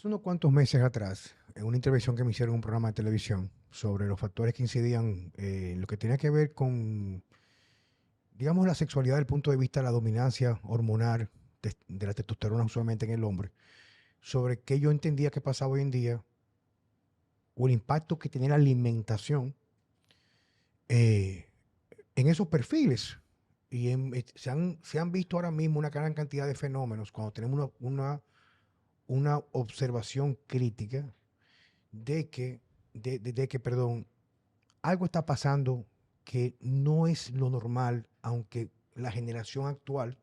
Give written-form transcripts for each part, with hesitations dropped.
Hace unos cuantos meses atrás, en una intervención que me hicieron en un programa de televisión sobre los factores que incidían en lo que tenía que ver con, digamos, la sexualidad desde el punto de vista de la dominancia hormonal de la testosterona usualmente en el hombre, sobre qué yo entendía que pasaba hoy en día o el impacto que tenía la alimentación eh, en esos perfiles. Se han visto ahora mismo una gran cantidad de fenómenos cuando tenemos una observación crítica de que, algo está pasando que no es lo normal, aunque la generación actual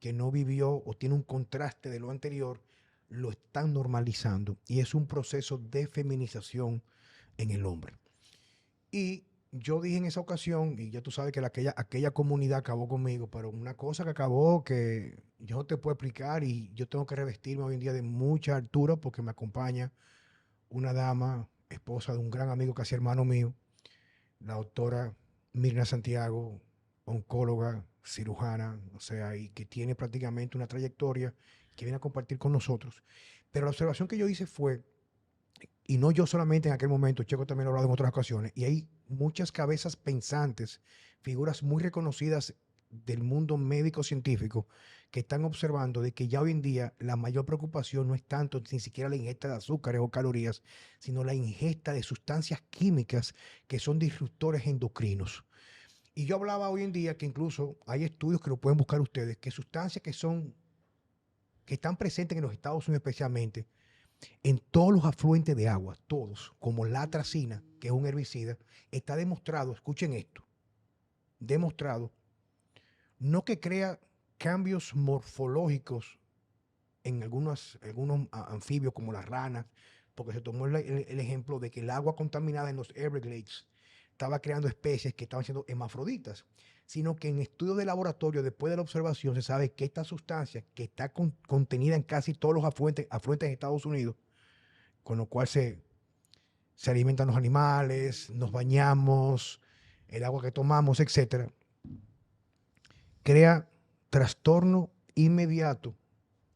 que no vivió o tiene un contraste de lo anterior, lo están normalizando. Y es un proceso de feminización en el hombre. Y yo dije en esa ocasión, y ya tú sabes que aquella comunidad acabó conmigo, pero una cosa que acabó que yo no te puedo explicar y yo tengo que revestirme hoy en día de mucha altura porque me acompaña una dama, esposa de un gran amigo casi hermano mío, la doctora Mirna Santiago, oncóloga, cirujana, o sea, y que tiene prácticamente una trayectoria que viene a compartir con nosotros. Pero la observación que yo hice fue, y no yo solamente en aquel momento, Checo también lo ha hablado en otras ocasiones, y hay muchas cabezas pensantes, figuras muy reconocidas del mundo médico-científico, que están observando de que ya hoy en día la mayor preocupación no es tanto ni siquiera la ingesta de azúcares o calorías, sino la ingesta de sustancias químicas que son disruptores endocrinos. Y yo hablaba hoy en día que incluso hay estudios que lo pueden buscar ustedes, que sustancias que están presentes en los Estados Unidos especialmente, en todos los afluentes de agua, todos, como la atracina, que es un herbicida, está demostrado, escuchen esto, demostrado, no que crea cambios morfológicos en algunos anfibios como las ranas, porque se tomó el ejemplo de que el agua contaminada en los Everglades estaba creando especies que estaban siendo hermafroditas, sino que en estudios de laboratorio, después de la observación, se sabe que esta sustancia, que está contenida en casi todos los afluentes en Estados Unidos, con lo cual se alimentan los animales, nos bañamos, el agua que tomamos, etcétera, crea trastorno inmediato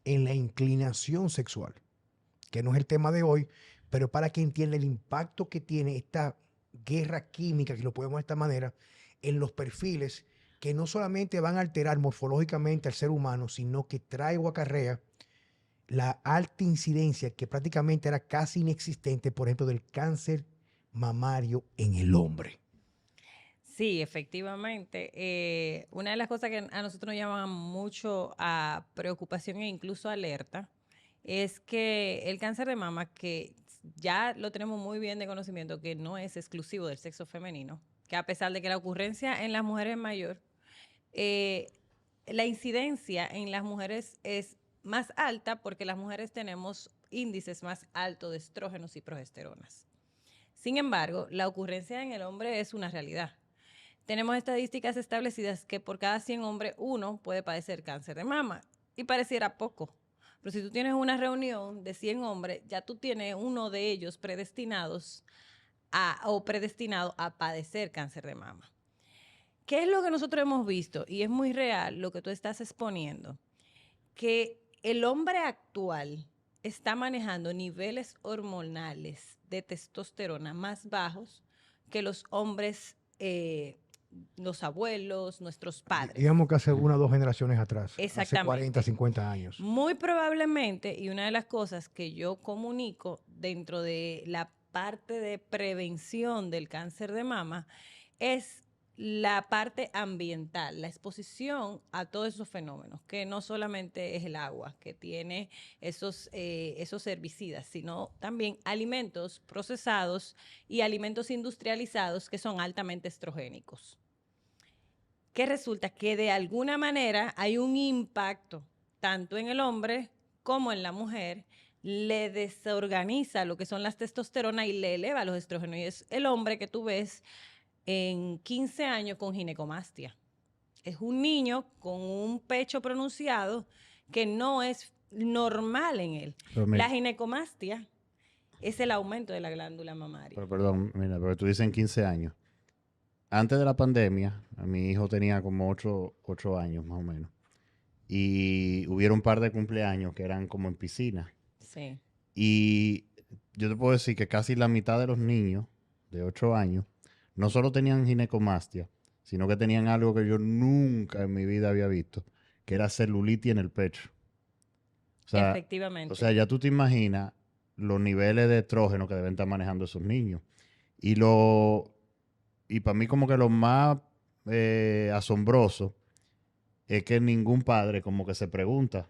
en la inclinación sexual, que no es el tema de hoy, pero para que entienda el impacto que tiene esta guerra química, que lo podemos de esta manera, en los perfiles que no solamente van a alterar morfológicamente al ser humano, sino que trae o acarrea la alta incidencia que prácticamente era casi inexistente, por ejemplo, del cáncer mamario en el hombre. Sí, efectivamente. Una de las cosas que a nosotros nos llaman mucho a preocupación e incluso alerta es que el cáncer de mama, que ya lo tenemos muy bien de conocimiento, que no es exclusivo del sexo femenino, que a pesar de que la ocurrencia en las mujeres es mayor, eh, la incidencia en las mujeres es más alta porque las mujeres tenemos índices más altos de estrógenos y progesteronas. Sin embargo, la ocurrencia en el hombre es una realidad. Tenemos estadísticas establecidas que por cada 100 hombres, uno puede padecer cáncer de mama. Y pareciera poco. Pero si tú tienes una reunión de 100 hombres, ya tú tienes uno de ellos predestinado a padecer cáncer de mama. ¿Qué es lo que nosotros hemos visto? Y es muy real lo que tú estás exponiendo. Que el hombre actual está manejando niveles hormonales de testosterona más bajos que los hombres, los abuelos, nuestros padres. Digamos que hace una o dos generaciones atrás, hace 40, Exactamente. 50 años. Muy probablemente, y una de las cosas que yo comunico dentro de la parte de prevención del cáncer de mama es la parte ambiental, la exposición a todos esos fenómenos, que no solamente es el agua, que tiene esos herbicidas, sino también alimentos procesados y alimentos industrializados que son altamente estrogénicos. Que resulta que de alguna manera hay un impacto tanto en el hombre como en la mujer, le desorganiza lo que son las testosteronas y le eleva los estrógenos. Y es el hombre que tú ves en 15 años con ginecomastia. Es un niño con un pecho pronunciado que no es normal en él. Pero, La ginecomastia es el aumento de la glándula mamaria. perdón, mira, pero tú dices en 15 años. Antes de la pandemia, a mi hijo tenía como 8 años más o menos. Y hubieron un par de cumpleaños que eran como en piscina. Sí. Y yo te puedo decir que casi la mitad de los niños de 8 años no solo tenían ginecomastia, sino que tenían algo que yo nunca en mi vida había visto, que era celulitis en el pecho. O sea, Efectivamente. ya tú te imaginas los niveles de estrógeno que deben estar manejando esos niños. Y lo y para mí como que lo más asombroso es que ningún padre como que se pregunta.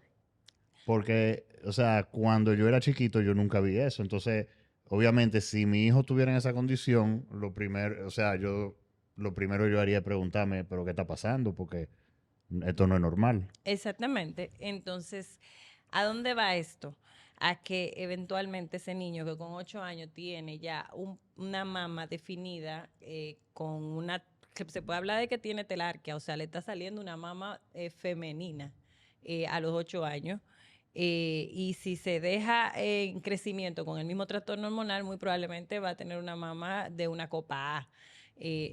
Porque, o sea, cuando yo era chiquito yo nunca vi eso. Entonces, obviamente, si mi hijo tuviera en esa condición, lo primero yo haría es preguntarme, ¿pero qué está pasando? Porque esto no es normal. Exactamente. Entonces, ¿a dónde va esto? A que eventualmente ese niño que con 8 años tiene ya una mama definida con una, que se puede hablar de que tiene telarquia, o sea, le está saliendo una mama femenina a los 8 años. Y si se deja en crecimiento con el mismo trastorno hormonal, muy probablemente va a tener una mama de una copa A.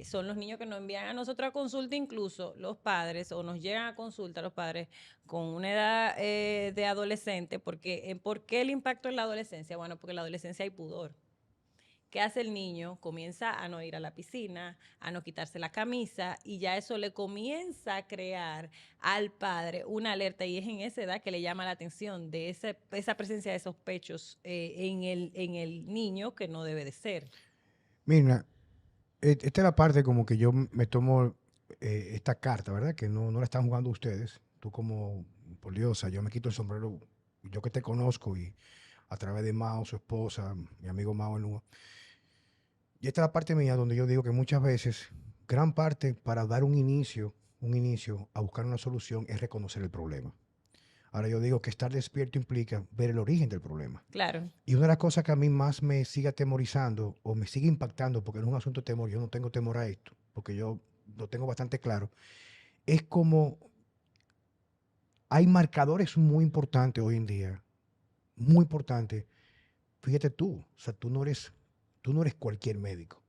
Son los niños que nos envían a nosotros a consulta, incluso los padres, o nos llegan a consulta los padres con una edad de adolescente, porque ¿por qué el impacto en la adolescencia? Bueno, porque en la adolescencia hay pudor. ¿Qué hace el niño? Comienza a no ir a la piscina, a no quitarse la camisa, y ya eso le comienza a crear al padre una alerta, y es en esa edad que le llama la atención de esa presencia de esos pechos en el niño, que no debe de ser. Mira, esta es la parte como que yo me tomo esta carta, ¿verdad? Que no la están jugando ustedes. Tú como, por Dios, o sea, yo me quito el sombrero, yo que te conozco y a través de Mao, su esposa, mi amigo Mao Enúa. Y esta es la parte mía donde yo digo que muchas veces, gran parte para dar un inicio a buscar una solución es reconocer el problema. Ahora yo digo que estar despierto implica ver el origen del problema. Claro, Y una de las cosas que a mí más me sigue atemorizando o me sigue impactando, porque no es un asunto de temor, yo no tengo temor a esto, porque yo lo tengo bastante claro, es como hay marcadores muy importantes hoy en día, muy importantes. Fíjate tú, o sea, tú no eres cualquier médico.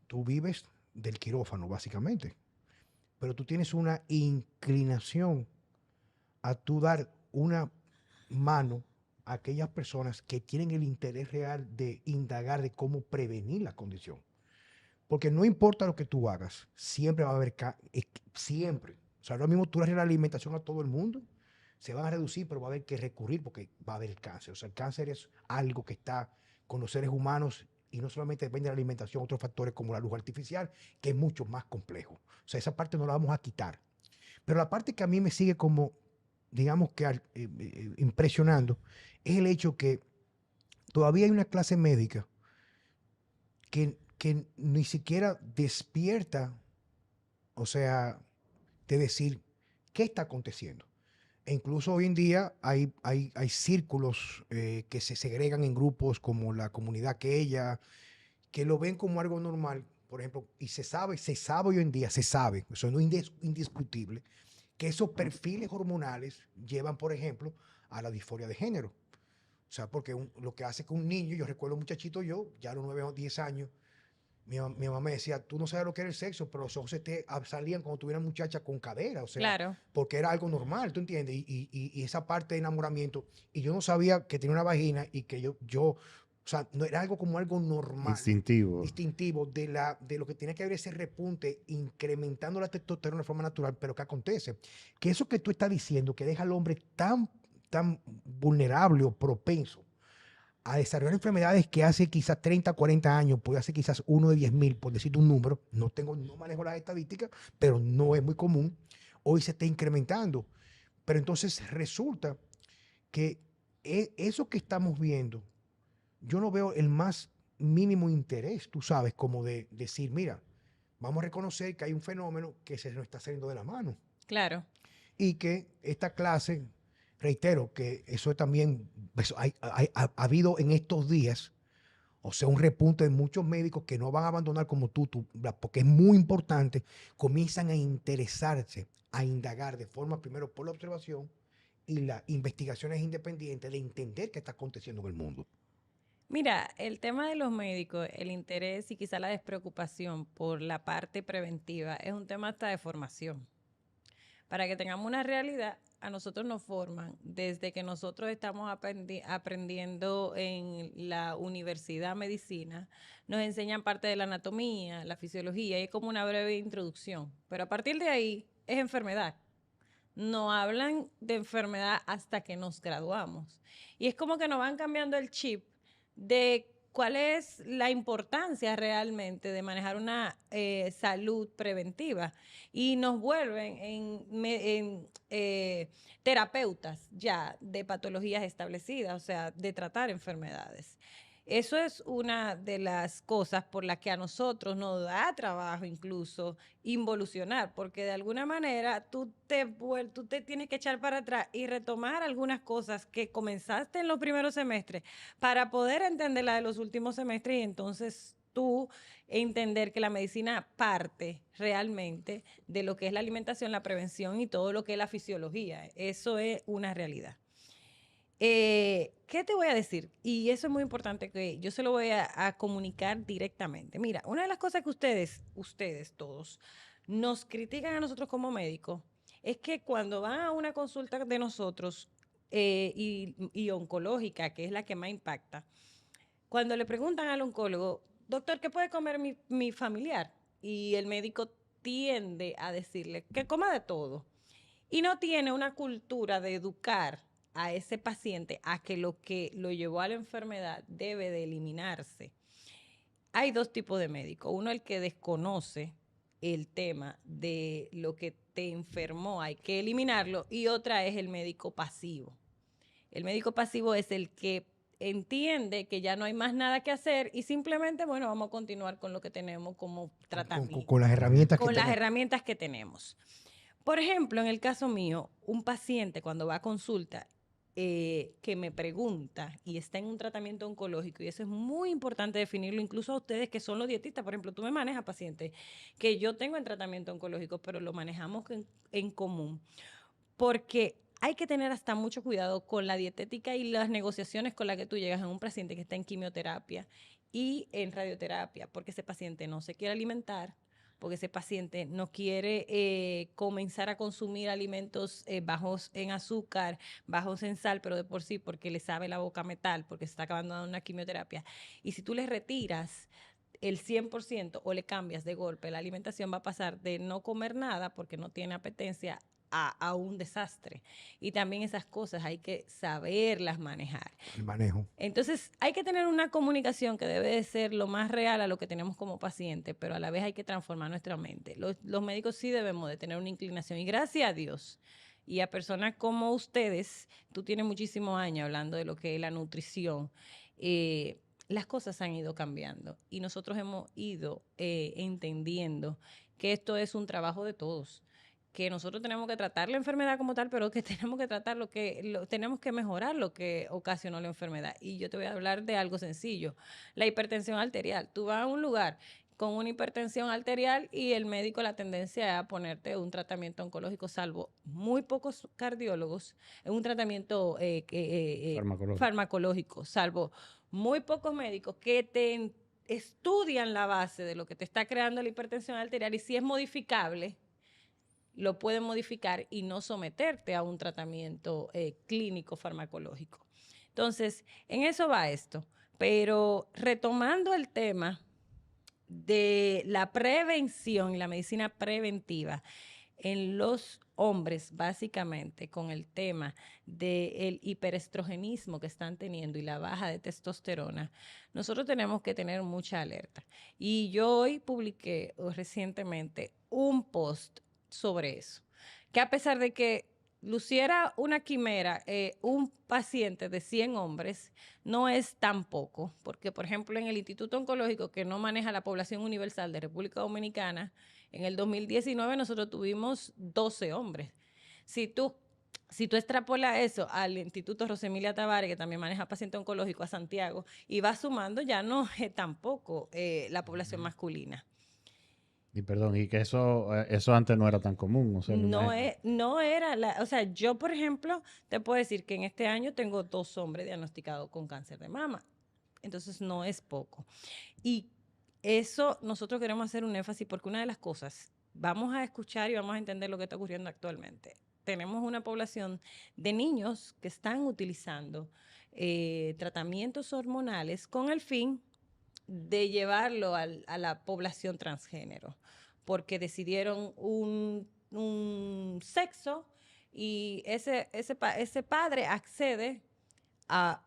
Tú vives del quirófano, básicamente, pero tú tienes una inclinación a tú dar una mano a aquellas personas que tienen el interés real de indagar de cómo prevenir la condición. Porque no importa lo que tú hagas, siempre va a haber, siempre. O sea, ahora mismo tú le das la alimentación a todo el mundo, se van a reducir, pero va a haber que recurrir porque va a haber cáncer. O sea, el cáncer es algo que está con los seres humanos y no solamente depende de la alimentación, otros factores como la luz artificial, que es mucho más complejo. O sea, esa parte no la vamos a quitar. Pero la parte que a mí me sigue como, digamos que impresionando, es el hecho que todavía hay una clase médica que ni siquiera despierta, o sea, de decir qué está aconteciendo. E incluso hoy en día hay círculos que se segregan en grupos como la comunidad aquella, que lo ven como algo normal, por ejemplo, y se sabe hoy en día, se sabe, eso no es indiscutible, que esos perfiles hormonales llevan, por ejemplo, a la disforia de género. O sea, porque lo que hace que un niño, yo recuerdo un muchachito yo, ya a los 9 o 10 años, mi mamá me decía, tú no sabes lo que era el sexo, pero los ojos se te salían cuando tuviera muchacha con cadera, o sea, claro. porque era algo normal, ¿tú entiendes? Y esa parte de enamoramiento, y yo no sabía que tenía una vagina y que o sea, no era algo como algo normal, Instintivo. distintivo de lo que tiene que ver ese repunte, incrementando la testosterona de forma natural, pero ¿qué acontece? Que eso que tú estás diciendo, que deja al hombre tan vulnerable o propenso a desarrollar enfermedades que hace quizás 30, 40 años, puede hacer quizás uno de 10.000, por decirte un número, no manejo las estadísticas, pero no es muy común, hoy se está incrementando. Pero entonces resulta que eso que estamos viendo, yo no veo el más mínimo interés, tú sabes, como de decir, mira, vamos a reconocer que hay un fenómeno que se nos está saliendo de la mano Claro. y que esta clase, reitero, que eso también, eso ha habido en estos días, o sea, un repunte de muchos médicos que no van a abandonar como porque es muy importante, comienzan a interesarse, a indagar de forma primero por la observación y las investigaciones independientes de entender qué está aconteciendo en el mundo. Mira, el tema de los médicos, el interés y quizá la despreocupación por la parte preventiva es un tema hasta de formación. Para que tengamos una realidad, a nosotros nos forman desde que nosotros estamos aprendiendo en la universidad medicina, nos enseñan parte de la anatomía, la fisiología, y es como una breve introducción. Pero a partir de ahí es enfermedad. No hablan de enfermedad hasta que nos graduamos. Y es como que nos van cambiando el chip de cuál es la importancia realmente de manejar una salud preventiva y nos vuelven en terapeutas ya de patologías establecidas, o sea, de tratar enfermedades. Eso es una de las cosas por las que a nosotros nos da trabajo incluso involucionar, porque de alguna manera tú te tienes que echar para atrás y retomar algunas cosas que comenzaste en los primeros semestres para poder entender la de los últimos semestres y entonces tú entender que la medicina parte realmente de lo que es la alimentación, la prevención y todo lo que es la fisiología. Eso es una realidad. ¿Qué te voy a decir? Y eso es muy importante que yo se lo voy a comunicar directamente. Mira, una de las cosas que ustedes todos, nos critican a nosotros como médicos es que cuando van a una consulta de nosotros y oncológica, que es la que más impacta, cuando le preguntan al oncólogo, doctor, ¿qué puede comer mi familiar? Y el médico tiende a decirle que coma de todo y no tiene una cultura de educar a ese paciente a que lo llevó a la enfermedad debe de eliminarse. Hay dos tipos de médicos. Uno, el que desconoce el tema de lo que te enfermó, hay que eliminarlo, y otra es el médico pasivo. El médico pasivo es el que entiende que ya no hay más nada que hacer y simplemente, bueno, vamos a continuar con lo que tenemos como tratamiento. Con las herramientas que Con las tenemos. herramientas que tenemos. Por ejemplo, en el caso mío, un paciente cuando va a consulta que me pregunta y está en un tratamiento oncológico, y eso es muy importante definirlo, incluso a ustedes que son los dietistas, por ejemplo, tú me manejas pacientes que yo tengo en tratamiento oncológico, pero lo manejamos en común, porque hay que tener hasta mucho cuidado con la dietética y las negociaciones con las que tú llegas a un paciente que está en quimioterapia y en radioterapia, porque ese paciente no se quiere alimentar, porque ese paciente no quiere comenzar a consumir alimentos bajos en azúcar, bajos en sal, pero de por sí porque le sabe la boca metal, porque se está acabando de una quimioterapia. Y si tú le retiras el 100% o le cambias de golpe, la alimentación va a pasar de no comer nada porque no tiene apetencia a un desastre. Y también esas cosas hay que saberlas manejar. El manejo. Entonces, hay que tener una comunicación que debe de ser lo más real a lo que tenemos como paciente, pero a la vez hay que transformar nuestra mente. Los médicos sí debemos de tener una inclinación y gracias a Dios y a personas como ustedes, tú tienes muchísimos años hablando de lo que es la nutrición, las cosas han ido cambiando y nosotros hemos ido entendiendo que esto es un trabajo de todos, que nosotros tenemos que tratar la enfermedad como tal, pero que tenemos que tratar tenemos que mejorar lo que ocasionó la enfermedad. Y yo te voy a hablar de algo sencillo, la hipertensión arterial. Tú vas a un lugar con una hipertensión arterial y el médico la tendencia es a ponerte un tratamiento oncológico, salvo muy pocos cardiólogos, en un tratamiento farmacológico, salvo muy pocos médicos que te estudian la base de lo que te está creando la hipertensión arterial y si es modificable, lo pueden modificar y no someterte a un tratamiento clínico farmacológico. Entonces, en eso va esto. Pero retomando el tema de la prevención y la medicina preventiva en los hombres, básicamente con el tema del hiperestrogenismo que están teniendo y la baja de testosterona, nosotros tenemos que tener mucha alerta. Y yo hoy publiqué recientemente un post sobre eso, que a pesar de que luciera una quimera, un paciente de 100 hombres no es tan poco, porque por ejemplo en el Instituto Oncológico, que no maneja la población universal de República Dominicana, en el 2019 nosotros tuvimos 12 hombres. Si tú extrapolas eso al Instituto Rosemilia Tavares, que también maneja paciente oncológico, a Santiago, y vas sumando, ya no es tampoco la población masculina. Y perdón, y que eso antes no era tan común. O sea, no era o sea, yo por ejemplo te puedo decir que en este año tengo 2 hombres diagnosticados con cáncer de mama. Entonces no es poco. Y eso nosotros queremos hacer un énfasis porque una de las cosas, vamos a escuchar y vamos a entender lo que está ocurriendo actualmente. tenemos una población de niños que están utilizando tratamientos hormonales con el fin de llevarlo a la población transgénero, porque decidieron un sexo y ese padre accede a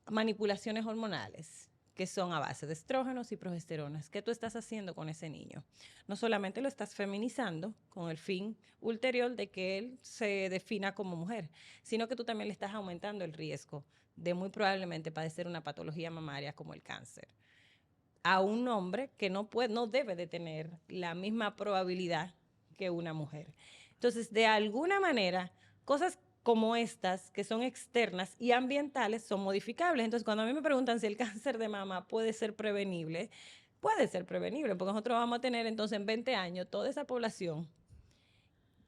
manipulaciones hormonales que son a base de estrógenos y progesteronas. ¿Qué tú estás haciendo con ese niño? No solamente lo estás feminizando con el fin ulterior de que él se defina como mujer, sino que tú también le estás aumentando el riesgo de muy probablemente padecer una patología mamaria como el cáncer a un hombre que no debe de tener la misma probabilidad que una mujer. Entonces, de alguna manera, cosas como estas, que son externas y ambientales, son modificables. Entonces, cuando a mí me preguntan si el cáncer de mama puede ser prevenible, porque nosotros vamos a tener entonces en 20 años toda esa población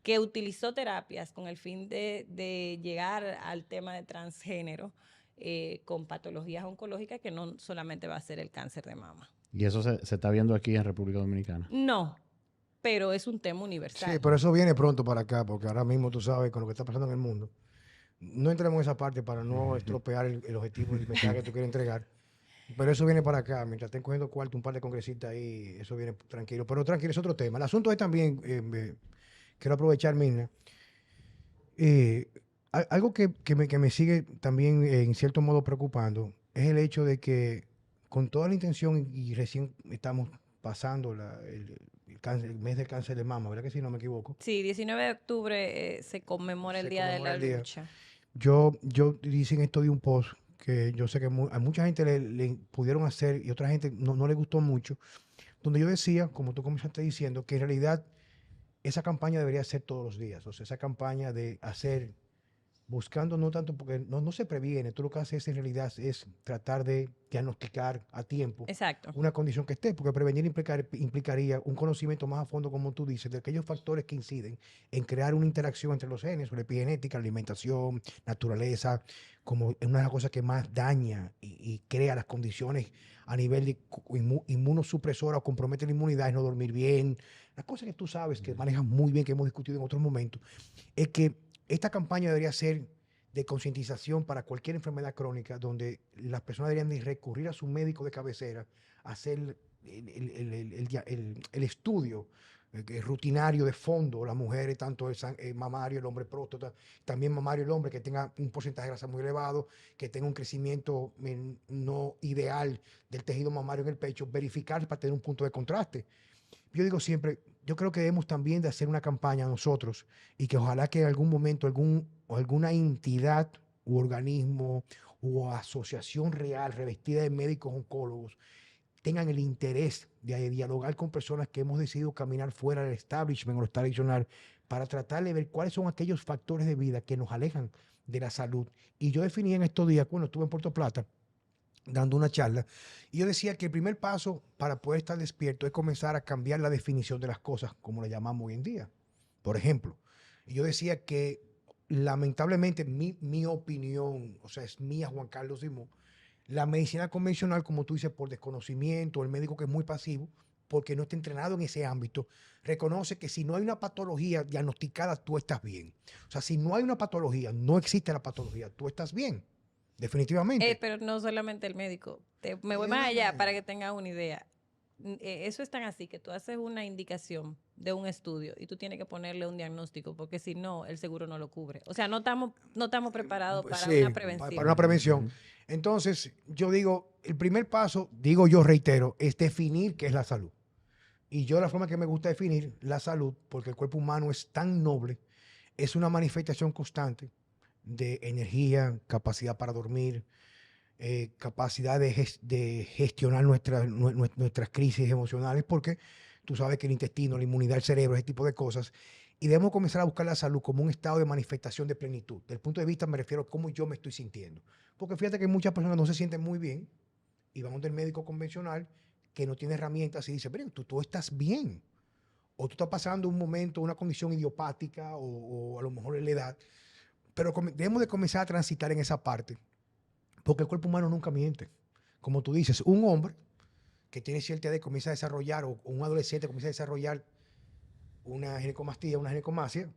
que utilizó terapias con el fin de llegar al tema de transgénero con patologías oncológicas que no solamente va a ser el cáncer de mama. Y eso se está viendo aquí en República Dominicana. No, pero es un tema Sí, universal. pero eso viene pronto para acá, porque ahora mismo tú sabes con lo que está pasando en el mundo. No entremos en esa parte para no estropear el objetivo, el mensaje que tú quieres entregar. Pero eso viene para acá. Mientras estén cogiendo cuarto, un par de congresistas ahí, eso viene tranquilo. Pero tranquilo, es otro tema. El asunto es también, quiero aprovechar, Mirna, eh, algo que me sigue también en cierto modo preocupando es el hecho de que con toda la intención y recién estamos pasando el mes del cáncer de mama, ¿verdad que sí? No me equivoco. Sí, 19 de octubre se conmemora el Se Día de conmemora la el día. Lucha. Yo dicen esto de un post que yo sé que a mucha gente le pudieron hacer y otra gente no le gustó mucho, donde yo decía, como tú comenzaste diciendo, que en realidad esa campaña debería ser todos los días. O sea, esa campaña de hacer, buscando no tanto, porque no se previene, tú lo que haces en realidad es tratar de diagnosticar a tiempo Exacto. una condición que esté, porque prevenir implicaría un conocimiento más a fondo, como tú dices, de aquellos factores que inciden en crear una interacción entre los genes, la epigenética, alimentación, naturaleza, como una de las cosas que más daña y crea las condiciones a nivel de inmunosupresora o compromete la inmunidad, es no dormir bien, las cosas que tú sabes, que manejas muy bien, que hemos discutido en otros momentos, es que esta campaña debería ser de concientización para cualquier enfermedad crónica, donde las personas deberían de recurrir a su médico de cabecera a hacer el estudio rutinario de fondo, las mujeres, tanto el mamario, el hombre próstata, también mamario el hombre que tenga un porcentaje de grasa muy elevado, que tenga un crecimiento no ideal del tejido mamario en el pecho, verificar para tener un punto de contraste. Yo digo siempre, yo creo que debemos también de hacer una campaña nosotros y que ojalá que en algún momento alguna entidad u organismo o asociación real revestida de médicos oncólogos tengan el interés de dialogar con personas que hemos decidido caminar fuera del establishment o lo tradicional para tratar de ver cuáles son aquellos factores de vida que nos alejan de la salud. Y yo definí en estos días, cuando estuve en Puerto Plata, dando una charla, y yo decía que el primer paso para poder estar despierto es comenzar a cambiar la definición de las cosas, como la llamamos hoy en día. Por ejemplo, yo decía que lamentablemente mi opinión, o sea, es mía, Juan Carlos Simón, la medicina convencional, como tú dices, por desconocimiento, el médico que es muy pasivo, porque no está entrenado en ese ámbito, reconoce que si no hay una patología diagnosticada, tú estás bien. O sea, si no hay una patología, no existe la patología, tú estás bien. Definitivamente. Pero no solamente el médico. Me voy más allá para que tengas una idea. Eso es tan así que tú haces una indicación de un estudio y tú tienes que ponerle un diagnóstico porque si no, el seguro no lo cubre. O sea, no estamos preparados para Sí, una prevención. para una prevención. Entonces, yo digo, el primer paso, digo yo, reitero, es definir qué es la salud. Y yo la forma que me gusta definir la salud, porque el cuerpo humano es tan noble, es una manifestación constante de energía, capacidad para dormir, capacidad de gestionar nuestras crisis emocionales, porque tú sabes que el intestino, la inmunidad, el cerebro, ese tipo de cosas, y debemos comenzar a buscar la salud como un estado de manifestación de plenitud. Del punto de vista me refiero a cómo yo me estoy sintiendo. Porque fíjate que muchas personas no se sienten muy bien y van del médico convencional que no tiene herramientas y dice, pero tú estás bien. O tú estás pasando un momento, una condición idiopática o a lo mejor en la edad. Pero debemos de comenzar a transitar en esa parte porque el cuerpo humano nunca miente. Como tú dices, un hombre que tiene cierta edad comienza a desarrollar, o un adolescente comienza a desarrollar una ginecomastia, una ginecomasia,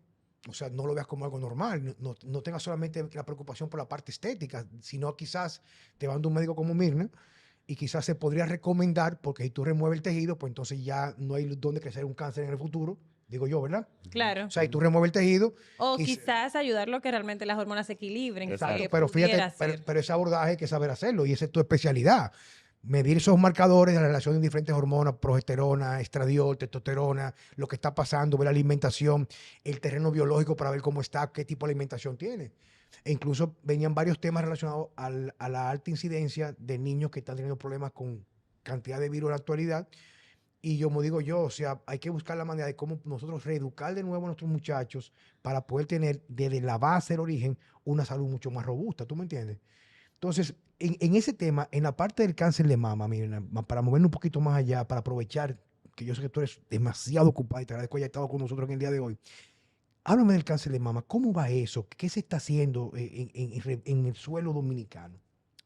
O sea, no lo veas como algo normal. No tengas solamente la preocupación por la parte estética, sino quizás te van de un médico como Mirna y quizás se podría recomendar, porque si tú remueves el tejido, pues entonces ya no hay donde crecer un cáncer en el futuro, digo yo, ¿verdad? Claro. O sea, si tú remueves el tejido, O quizás ayudarlo a que realmente las hormonas se equilibren, exacto, que pero fíjate, pudiera ser. pero ese abordaje hay que saber hacerlo y esa es tu especialidad. Medir esos marcadores de la relación de diferentes hormonas, progesterona, estradiol, testosterona, lo que está pasando, ver la alimentación, el terreno biológico para ver cómo está, qué tipo de alimentación tiene. E incluso venían varios temas relacionados a la alta incidencia de niños que están teniendo problemas con cantidad de virus en la actualidad. Y yo, como digo yo, o sea, hay que buscar la manera de cómo nosotros reeducar de nuevo a nuestros muchachos para poder tener desde la base, el origen, una salud mucho más robusta. ¿Tú me entiendes? Entonces, en ese tema, en la parte del cáncer de mama, miren, para movernos un poquito más allá, para aprovechar que yo sé que tú eres demasiado ocupado y te agradezco que hayas estado con nosotros en el día de hoy. Háblame del cáncer de mama. ¿Cómo va eso? ¿Qué se está haciendo en el suelo dominicano?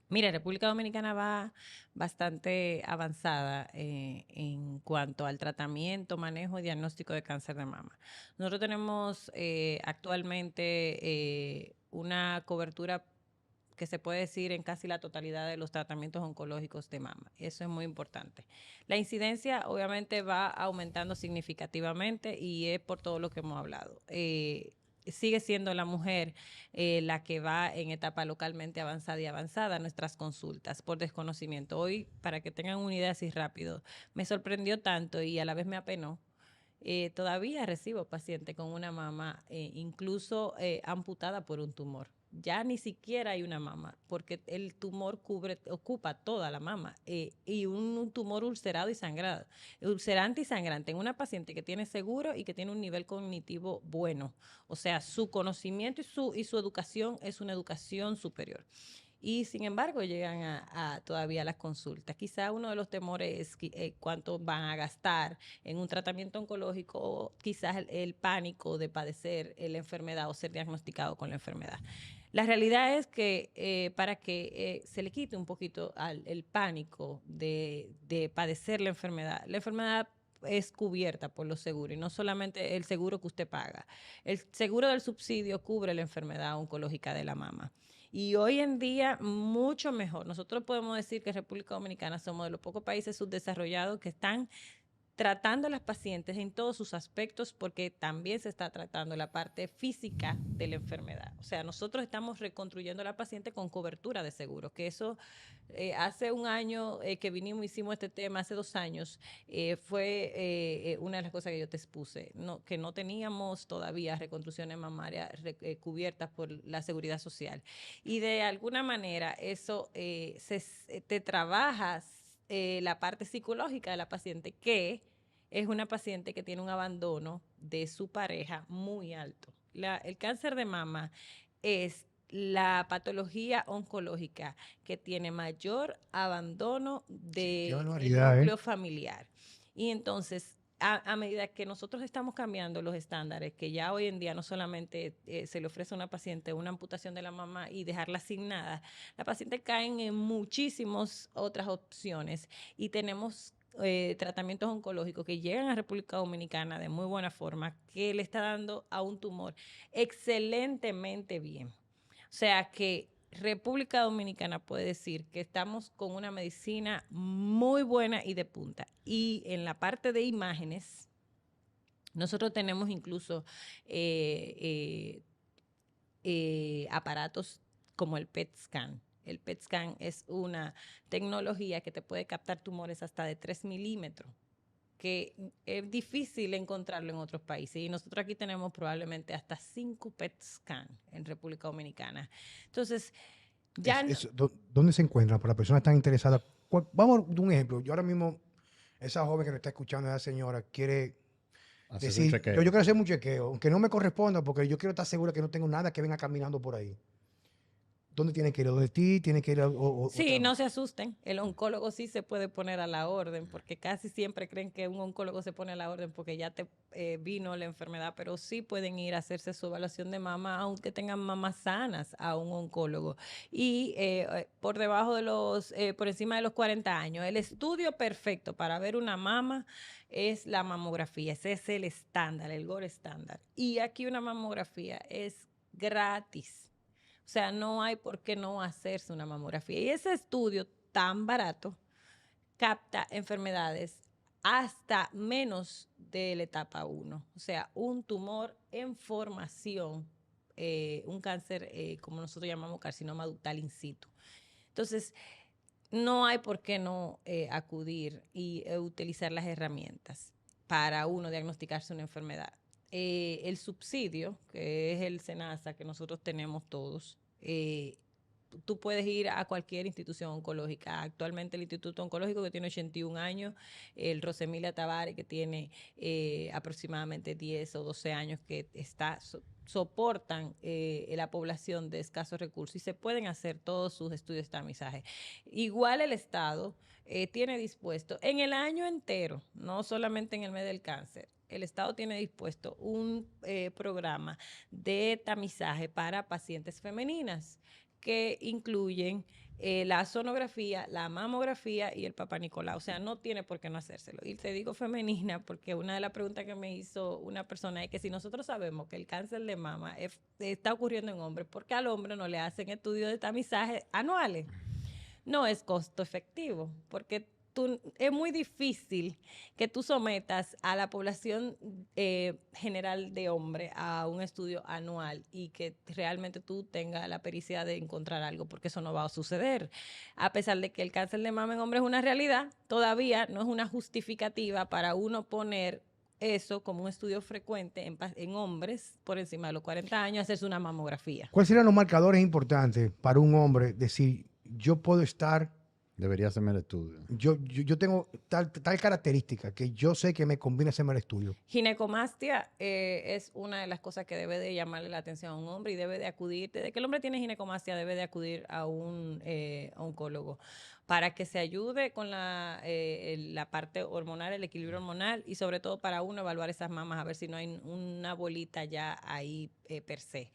Mira, República Dominicana va bastante avanzada en cuanto al tratamiento, manejo y diagnóstico de cáncer de mama. Nosotros tenemos actualmente una cobertura que se puede decir en casi la totalidad de los tratamientos oncológicos de mama. Eso es muy importante. La incidencia obviamente va aumentando significativamente y es por todo lo que hemos hablado. Sigue siendo la mujer la que va en etapa localmente avanzada y avanzada a nuestras consultas por desconocimiento. Hoy, para que tengan una idea así rápido, me sorprendió tanto y a la vez me apenó. Todavía recibo pacientes con una mama incluso amputada por un tumor. Ya ni siquiera hay una mama, porque el tumor ocupa toda la mama y un tumor ulcerado y sangrado, ulcerante y sangrante en una paciente que tiene seguro y que tiene un nivel cognitivo bueno. O sea, su conocimiento y su educación es una educación superior. Y sin embargo llegan a todavía las consultas. Quizá uno de los temores es cuánto van a gastar en un tratamiento oncológico o quizás el pánico de padecer la enfermedad o ser diagnosticado con la enfermedad. La realidad es que para que se le quite un poquito el pánico de padecer la enfermedad es cubierta por los seguros y no solamente el seguro que usted paga. El seguro del subsidio cubre la enfermedad oncológica de la mama. Y hoy en día mucho mejor. Nosotros podemos decir que República Dominicana somos de los pocos países subdesarrollados que están tratando a las pacientes en todos sus aspectos porque también se está tratando la parte física de la enfermedad. O sea, nosotros estamos reconstruyendo a la paciente con cobertura de seguros, que eso hace un año que vinimos, hicimos este tema, hace 2 años, fue una de las cosas que yo te expuse, que no teníamos todavía reconstrucciones mamarias cubiertas por la seguridad social. Y de alguna manera eso te trabajas la parte psicológica de la paciente, que es una paciente que tiene un abandono de su pareja muy alto. El cáncer de mama es la patología oncológica que tiene mayor abandono del núcleo familiar. Y entonces, a medida que nosotros estamos cambiando los estándares, que ya hoy en día no solamente se le ofrece a una paciente una amputación de la mama y dejarla sin nada, la paciente cae en muchísimas otras opciones y tenemos tratamientos oncológicos que llegan a República Dominicana de muy buena forma, que le está dando a un tumor excelentemente bien. O sea que República Dominicana puede decir que estamos con una medicina muy buena y de punta. Y en la parte de imágenes, nosotros tenemos incluso aparatos como el PET scan. El PET scan es una tecnología que te puede captar tumores hasta de 3 milímetros, que es difícil encontrarlo en otros países. Y nosotros aquí tenemos probablemente hasta 5 PET scan en República Dominicana. Entonces, ya... ¿Dónde se encuentran? Para las personas que están interesadas. Vamos a un ejemplo. Yo ahora mismo, esa joven que nos está escuchando, esa señora, quiere decir, yo quiero hacer un chequeo, aunque no me corresponda, porque yo quiero estar segura que no tengo nada que venga caminando por ahí. ¿Dónde tiene que ir? ¿Dónde ti? ¿Tiene que ir sí, no se asusten. El oncólogo sí se puede poner a la orden, porque casi siempre creen que un oncólogo se pone a la orden porque ya te vino la enfermedad, pero sí pueden ir a hacerse su evaluación de mama, aunque tengan mamas sanas, a un oncólogo. Y por debajo de por encima de los 40 años, el estudio perfecto para ver una mama es la mamografía. Ese es el estándar, el gold estándar. Y aquí una mamografía es gratis. O sea, no hay por qué no hacerse una mamografía. Y ese estudio tan barato capta enfermedades hasta menos de la etapa 1. O sea, un tumor en formación, un cáncer, como nosotros llamamos carcinoma ductal in situ. Entonces, no hay por qué no acudir y utilizar las herramientas para uno diagnosticarse una enfermedad. El subsidio, que es el SENASA que nosotros tenemos todos, tú puedes ir a cualquier institución oncológica. Actualmente el Instituto Oncológico, que tiene 81 años, el Rosemilia Tavares, que tiene aproximadamente 10 o 12 años, que soportan la población de escasos recursos y se pueden hacer todos sus estudios de tamizaje. Igual el Estado tiene dispuesto en el año entero, no solamente en el mes del cáncer, el Estado tiene dispuesto un programa de tamizaje para pacientes femeninas que incluyen la sonografía, la mamografía y el Papá Nicolau. O sea, no tiene por qué no hacérselo. Y te digo femenina porque una de las preguntas que me hizo una persona es que si nosotros sabemos que el cáncer de mama está ocurriendo en hombres, ¿por qué al hombre no le hacen estudios de tamizaje anuales? No es costo efectivo, porque es muy difícil que tú sometas a la población general de hombres a un estudio anual y que realmente tú tengas la pericia de encontrar algo, porque eso no va a suceder. A pesar de que el cáncer de mama en hombres es una realidad, todavía no es una justificativa para uno poner eso como un estudio frecuente en hombres por encima de los 40 años, hacerse una mamografía. ¿Cuáles serían los marcadores importantes para un hombre decir, yo puedo estar, Debería hacerme el estudio. yo tengo tal característica que yo sé que me conviene hacerme el estudio? Ginecomastia es una de las cosas que debe de llamarle la atención a un hombre y debe de acudir, desde que el hombre tiene ginecomastia debe de acudir a un oncólogo para que se ayude con la parte hormonal, el equilibrio hormonal y sobre todo para uno evaluar esas mamas a ver si no hay una bolita ya ahí per se.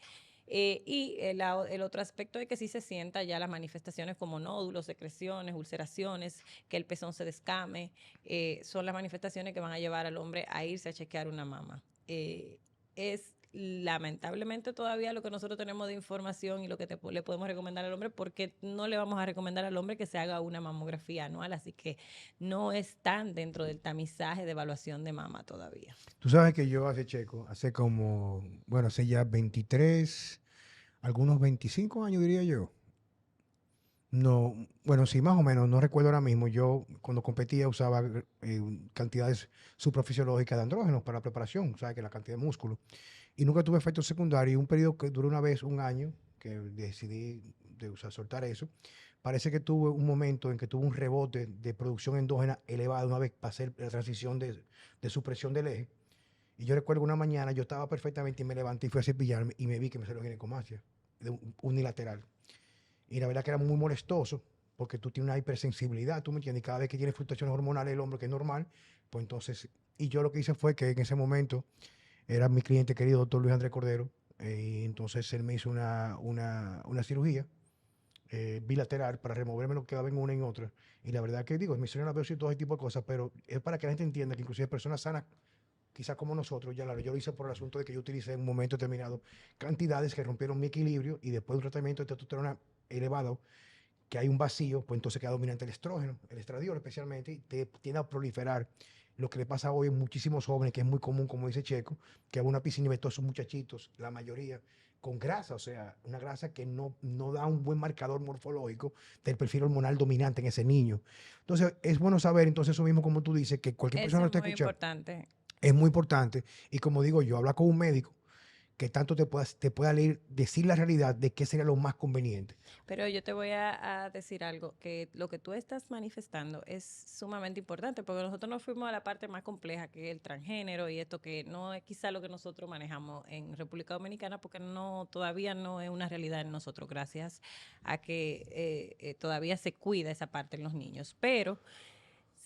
Y el otro aspecto es que sí se sienta ya las manifestaciones como nódulos, secreciones, ulceraciones, que el pezón se descame, son las manifestaciones que van a llevar al hombre a irse a chequear una mama. Es lamentablemente todavía lo que nosotros tenemos de información y lo que le podemos recomendar al hombre, porque no le vamos a recomendar al hombre que se haga una mamografía anual, así que no están dentro del tamizaje de evaluación de mama todavía. Tú sabes que yo hace como, bueno, hace ya 23, algunos 25 años diría yo. No, bueno, sí, más o menos, no recuerdo ahora mismo. Yo cuando competía usaba cantidades suprafisiológicas de andrógenos para la preparación, o sea, que la cantidad de músculo. Y nunca tuve efectos secundarios. Y un periodo que duró una vez, un año, que decidí soltar eso. Parece que tuve un momento en que tuve un rebote de producción endógena elevada una vez pasé la transición de supresión del eje. Y yo recuerdo una mañana, yo estaba perfectamente y me levanté y fui a cepillarme y me vi que me salió ginecomastia unilateral. Y la verdad que era muy molestoso porque tú tienes una hipersensibilidad, tú me entiendes, y cada vez que tiene fluctuaciones hormonales el hombre que es normal, pues entonces, y yo lo que hice fue que en ese momento era mi cliente querido, doctor Luis Andrés Cordero, y entonces él me hizo una cirugía bilateral para removerme lo que quedaba en una y en otra. Y la verdad que digo, me hicieron la biopsia y todo ese tipo de cosas, pero es para que la gente entienda que inclusive personas sanas, quizás como nosotros, ya yo lo hice por el asunto de que yo utilicé en un momento determinado cantidades que rompieron mi equilibrio y después de un tratamiento de testosterona elevado, que hay un vacío, pues entonces queda dominante el estrógeno, el estradiol especialmente, y te tiende a proliferar. Lo que le pasa hoy a muchísimos jóvenes, que es muy común, como dice Checo, que a una piscina y ve todos esos muchachitos, la mayoría, con grasa, o sea, una grasa que no da un buen marcador morfológico del perfil hormonal dominante en ese niño. Entonces, es bueno saber, entonces, eso mismo como tú dices, que cualquier persona lo Eso está es muy escuchando. importante. Es muy importante. Y como digo yo, habla con un médico que tanto te pueda leer, decir la realidad de qué sería lo más conveniente. Pero yo te voy a decir algo, que lo que tú estás manifestando es sumamente importante, porque nosotros nos fuimos a la parte más compleja, que es el transgénero y esto que no es quizá lo que nosotros manejamos en República Dominicana, porque todavía no es una realidad en nosotros, gracias a que todavía se cuida esa parte en los niños. Pero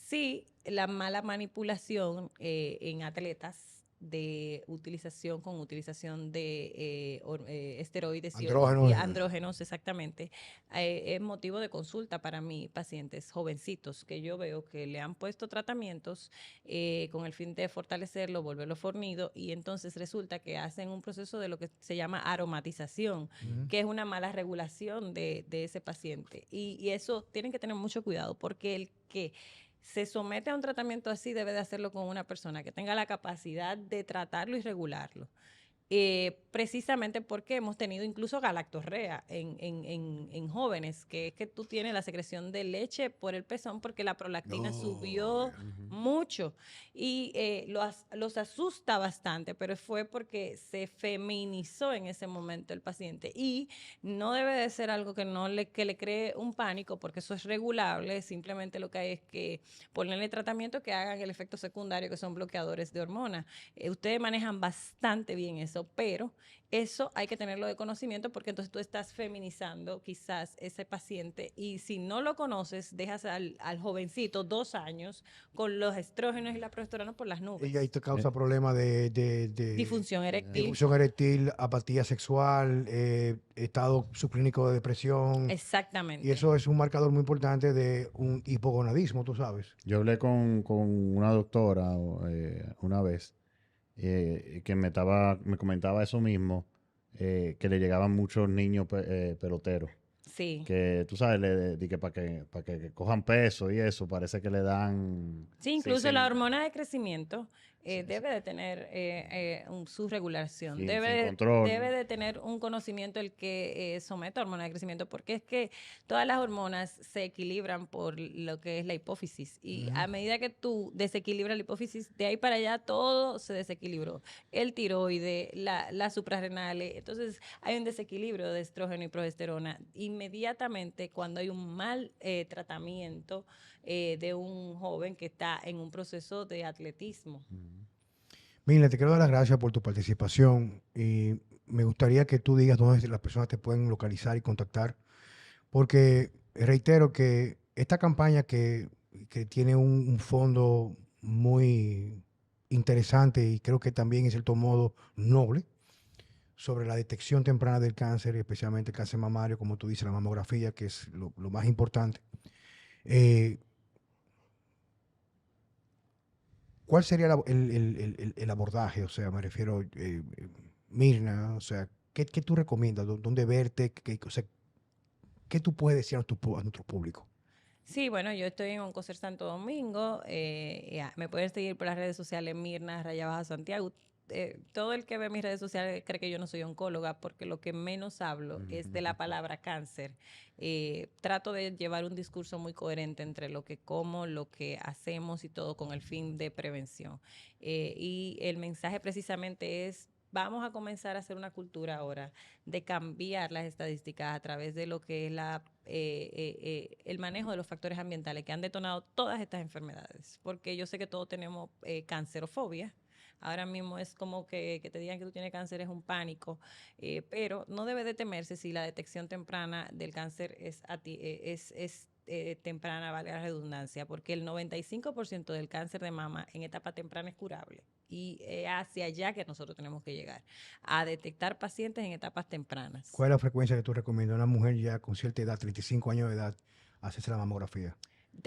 sí, la mala manipulación en atletas de utilización con utilización de esteroides Andrógenos. y andrógenos, exactamente, es motivo de consulta para mis pacientes jovencitos que yo veo que le han puesto tratamientos con el fin de fortalecerlo, volverlo fornido, y entonces resulta que hacen un proceso de lo que se llama aromatización, que es una mala regulación de ese paciente. Y eso tienen que tener mucho cuidado, porque el que se somete a un tratamiento así debe de hacerlo con una persona que tenga la capacidad de tratarlo y regularlo. Precisamente porque hemos tenido incluso galactorrea en jóvenes, que es que tú tienes la secreción de leche por el pezón porque la prolactina subió mucho y los asusta bastante, pero fue porque se feminizó en ese momento el paciente, y no debe de ser algo que le cree un pánico, porque eso es regulable. Simplemente lo que hay es que ponerle tratamiento que hagan el efecto secundario, que son bloqueadores de hormonas. Ustedes manejan bastante bien eso, pero eso hay que tenerlo de conocimiento, porque entonces tú estás feminizando quizás ese paciente, y si no lo conoces, dejas al jovencito 2 años con los estrógenos y la progesterona por las nubes. Y ahí te causa problemas de Disfunción eréctil. disfunción erectil, apatía sexual, estado subclínico de depresión. Exactamente. Y eso es un marcador muy importante de un hipogonadismo, tú sabes. Yo hablé con una doctora una vez que me comentaba eso mismo, que le llegaban muchos niños peloteros. Sí. Que tú sabes, que para que cojan peso y eso, parece que le dan... Sí, incluso sin- la hormona de crecimiento Sí, debe de tener su regulación, sin debe control. de tener un conocimiento el que someta hormona de crecimiento, porque es que todas las hormonas se equilibran por lo que es la hipófisis, y a medida que tú desequilibras la hipófisis, de ahí para allá todo se desequilibró. El tiroide, las suprarrenales, entonces hay un desequilibrio de estrógeno y progesterona. Inmediatamente cuando hay un mal tratamiento de un joven que está en un proceso de atletismo. Mira, te quiero dar las gracias por tu participación y me gustaría que tú digas dónde las personas te pueden localizar y contactar, porque reitero que esta campaña que tiene un fondo muy interesante y creo que también en cierto modo noble sobre la detección temprana del cáncer, especialmente el cáncer mamario, como tú dices, la mamografía, que es lo más importante. Eh, ¿Cuál sería el abordaje? O sea, me refiero, Mirna, o sea, ¿qué tú recomiendas? ¿Dónde verte? O sea, ¿qué tú puedes decir a nuestro público? Sí, bueno, yo estoy en Oncocer Santo Domingo. Me pueden seguir por las redes sociales Mirna _ Santiago. Todo el que ve mis redes sociales cree que yo no soy oncóloga, porque lo que menos hablo es de la palabra cáncer. Trato de llevar un discurso muy coherente entre lo que como, lo que hacemos y todo, con el fin de prevención. Y el mensaje precisamente es: vamos a comenzar a hacer una cultura ahora de cambiar las estadísticas a través de lo que es el manejo de los factores ambientales que han detonado todas estas enfermedades. Porque yo sé que todos tenemos cancerofobia. Ahora mismo es como que te digan que tú tienes cáncer es un pánico, pero no debe de temerse si la detección temprana del cáncer es temprana, valga la redundancia, porque el 95% del cáncer de mama en etapa temprana es curable, y hacia allá que nosotros tenemos que llegar, a detectar pacientes en etapas tempranas. ¿Cuál es la frecuencia que tú recomiendas a una mujer ya con cierta edad, 35 años de edad, hacerse la mamografía?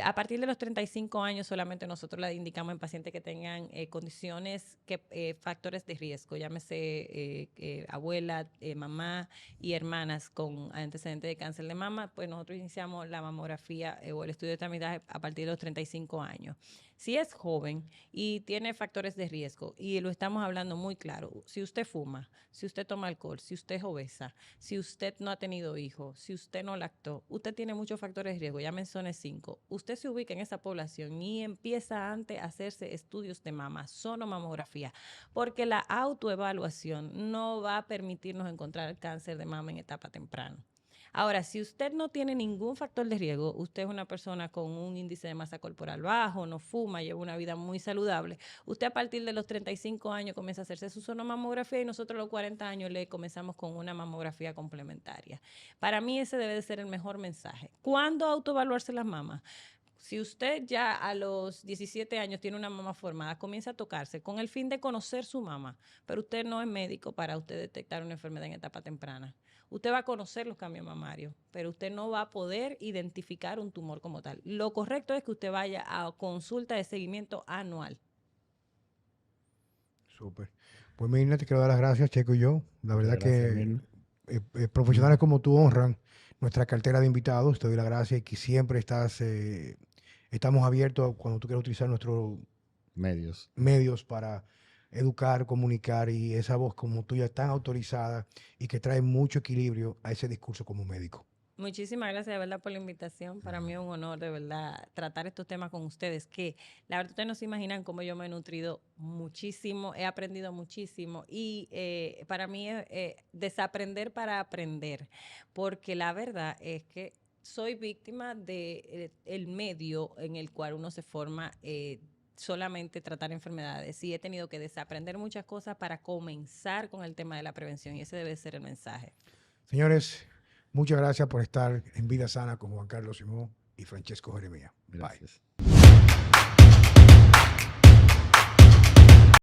A partir de los 35 años solamente nosotros la indicamos en pacientes que tengan condiciones, factores de riesgo, llámese abuela, mamá y hermanas con antecedentes de cáncer de mama. Pues nosotros iniciamos la mamografía o el estudio de tamizaje a partir de los 35 años. Si es joven y tiene factores de riesgo, y lo estamos hablando muy claro: si usted fuma, si usted toma alcohol, si usted es obesa, si usted no ha tenido hijos, si usted no lactó, usted tiene muchos factores de riesgo, ya mencioné 5. Usted se ubica en esa población y empieza antes a hacerse estudios de mama, sonomamografía, porque la autoevaluación no va a permitirnos encontrar el cáncer de mama en etapa temprana. Ahora, si usted no tiene ningún factor de riesgo, usted es una persona con un índice de masa corporal bajo, no fuma, lleva una vida muy saludable, usted a partir de los 35 años comienza a hacerse su sonomamografía, y nosotros a los 40 años le comenzamos con una mamografía complementaria. Para mí ese debe de ser el mejor mensaje. ¿Cuándo autoevaluarse las mamas? Si usted ya a los 17 años tiene una mama formada, comienza a tocarse con el fin de conocer su mama, pero usted no es médico para usted detectar una enfermedad en etapa temprana. Usted va a conocer los cambios mamarios, pero usted no va a poder identificar un tumor como tal. Lo correcto es que usted vaya a consulta de seguimiento anual. Súper. Pues Mirna, te quiero dar las gracias, Checo y yo. La verdad Muchas gracias, que Mirna. profesionales como tú honran nuestra cartera de invitados. Te doy las gracias y que siempre estamos abiertos cuando tú quieras utilizar nuestros Medios. medios para educar, comunicar y esa voz como tuya tan autorizada y que trae mucho equilibrio a ese discurso como médico. Muchísimas gracias de verdad por la invitación. Para mí es un honor de verdad tratar estos temas con ustedes, que la verdad ustedes no se imaginan cómo yo me he nutrido muchísimo, he aprendido muchísimo y para mí es desaprender para aprender, porque la verdad es que soy víctima de el medio en el cual uno se forma. Solamente tratar enfermedades y he tenido que desaprender muchas cosas para comenzar con el tema de la prevención y ese debe ser el mensaje. Señores, muchas gracias por estar en Vida Sana con Juan Carlos Simón y Francesco Jeremías. Bye. Gracias.